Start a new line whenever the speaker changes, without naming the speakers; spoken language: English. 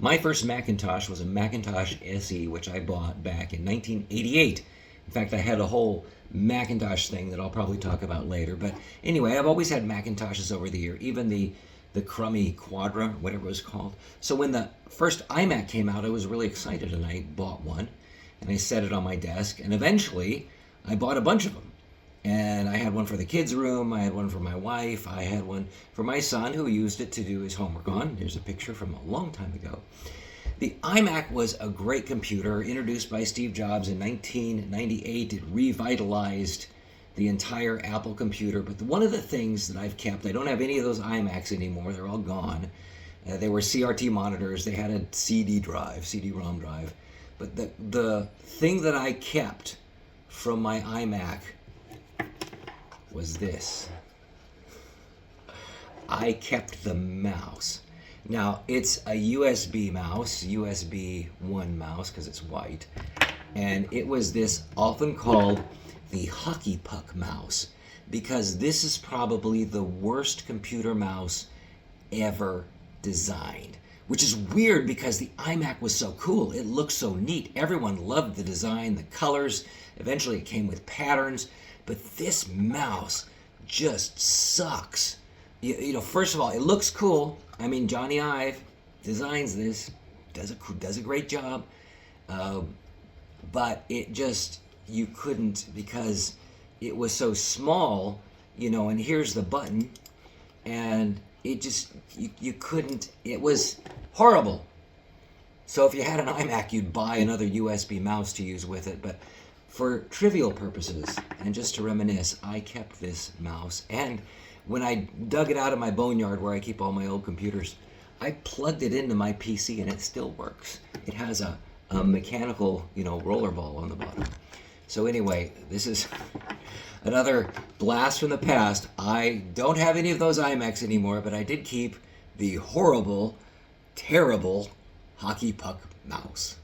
My first Macintosh was a Macintosh SE, which I bought back in 1988. In fact, I had a whole Macintosh thing that I'll probably talk about later. But anyway, I've always had Macintoshes over the year, even the crummy Quadra, whatever it was called. So when the first iMac came out, I was really excited and I bought one and I set it on my desk. And eventually, I bought a bunch of them. And I had one for the kids' room, I had one for my wife, I had one for my son who used it to do his homework on. Here's a picture from a long time ago. The iMac was a great computer introduced by Steve Jobs in 1998. It revitalized the entire Apple computer. But one of the things that I've kept, I don't have any of those iMacs anymore, they're all gone. They were CRT monitors, they had a CD-ROM drive. But the thing that I kept from my iMac was this. I kept the mouse. Now, it's a USB mouse, USB 1 mouse, because it's white. And it was this often called the hockey puck mouse, because this is probably the worst computer mouse ever designed. Which is weird because the iMac was so cool. It looked so neat. Everyone loved the design, the colors. Eventually it came with patterns. But this mouse just sucks. You know, first of all, it looks cool. I mean, Johnny Ive designs this, does a great job. But it just, you couldn't, because it was so small, you know, and here's the button. And it just, you couldn't, it was horrible. So if you had an iMac, you'd buy another USB mouse to use with it. But for trivial purposes, and just to reminisce, I kept this mouse. And when I dug it out of my boneyard where I keep all my old computers, I plugged it into my PC and it still works. It has a mechanical, you know, roller ball on the bottom. So anyway, this is another blast from the past. I don't have any of those iMacs anymore, but I did keep the horrible, terrible hockey puck mouse.